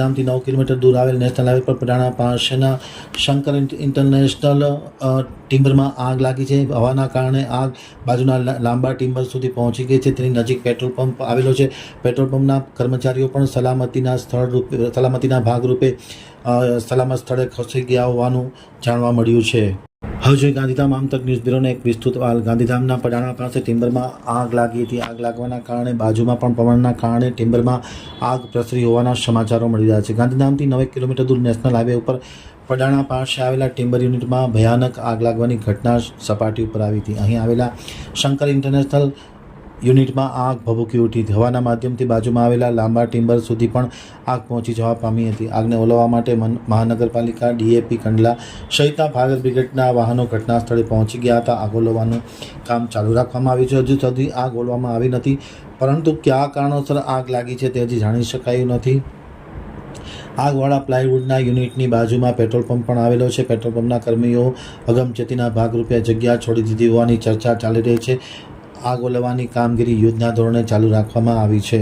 ગાંધીધામથી 9 kilometre દૂર આવેલ national highway પર પડાણા પાસેના શંકર ઇન્ટરનેશનલ ટિમ્બરમાં આગ લાગી છે. હવાના કારણે આગ બાજુના લાંબા ટિમ્બર સુધી પહોંચી ગઈ છે. તેની નજીક પેટ્રોલ પંપ આવેલો છે. પેટ્રોલ પંપના કર્મચારીઓ પણ સલામતીના ભાગરૂપે સલામત સ્થળે ખસી ગયા હોવાનું જાણવા મળ્યું છે. હવે જોઈએ ગાંધીધામ આમતક ન્યૂઝ બ્યુરોનો એક વિસ્તૃત અહેવાલ. ગાંધીધામના પડાણા પાસે ટિમ્બરમાં આગ લાગી હતી. આગ લાગવાના કારણે બાજુમાં પણ પવનના કારણે ટિમ્બરમાં આગ પ્રસરી હોવાના સમાચારો મળી રહ્યા છે. ગાંધીધામથી 9 કિલોમીટર દૂર નેશનલ હાઈવે ઉપર પડાણા પાસે આવેલા ટિમ્બર યુનિટમાં ભયાનક આગ લાગવાની ઘટના સપાટી ઉપર આવી હતી. અહીં આવેલા શંકર ઇન્ટરનેશનલ યુનિટમાં આગ ભભૂકી ઉઠી હતી. હવાના માધ્યમથી બાજુમાં આવેલા લાંબા ટિમ્બર સુધી પણ આગ પહોંચી જવા પામી હતી. આગને ઓલવવા માટે મહાનગરપાલિકા, DAP, કંડલા સહિતના ફાયર બ્રિગેડના વાહનો ઘટના સ્થળે પહોંચી ગયા હતા. આગ ઓલવવાનું કામ ચાલુ રાખવામાં આવ્યું છે. હજુ સુધી આગ ઓલવવામાં આવી નથી, પરંતુ કયા કારણોસર આગ લાગી છે તે હજી જાણી શકાયું નથી. આગવાળા પ્લાયવુડના યુનિટની બાજુમાં પેટ્રોલ પંપ પણ આવેલો છે. પેટ્રોલ પંપના કર્મીઓ અગમચેતીના ભાગરૂપે જગ્યા છોડી દીધી હોવાની ચર્ચા ચાલી રહી છે. આગ ઓલવવાની કામગીરી યુદ્ધના ધોરણે ચાલુ રાખવામાં આવી છે.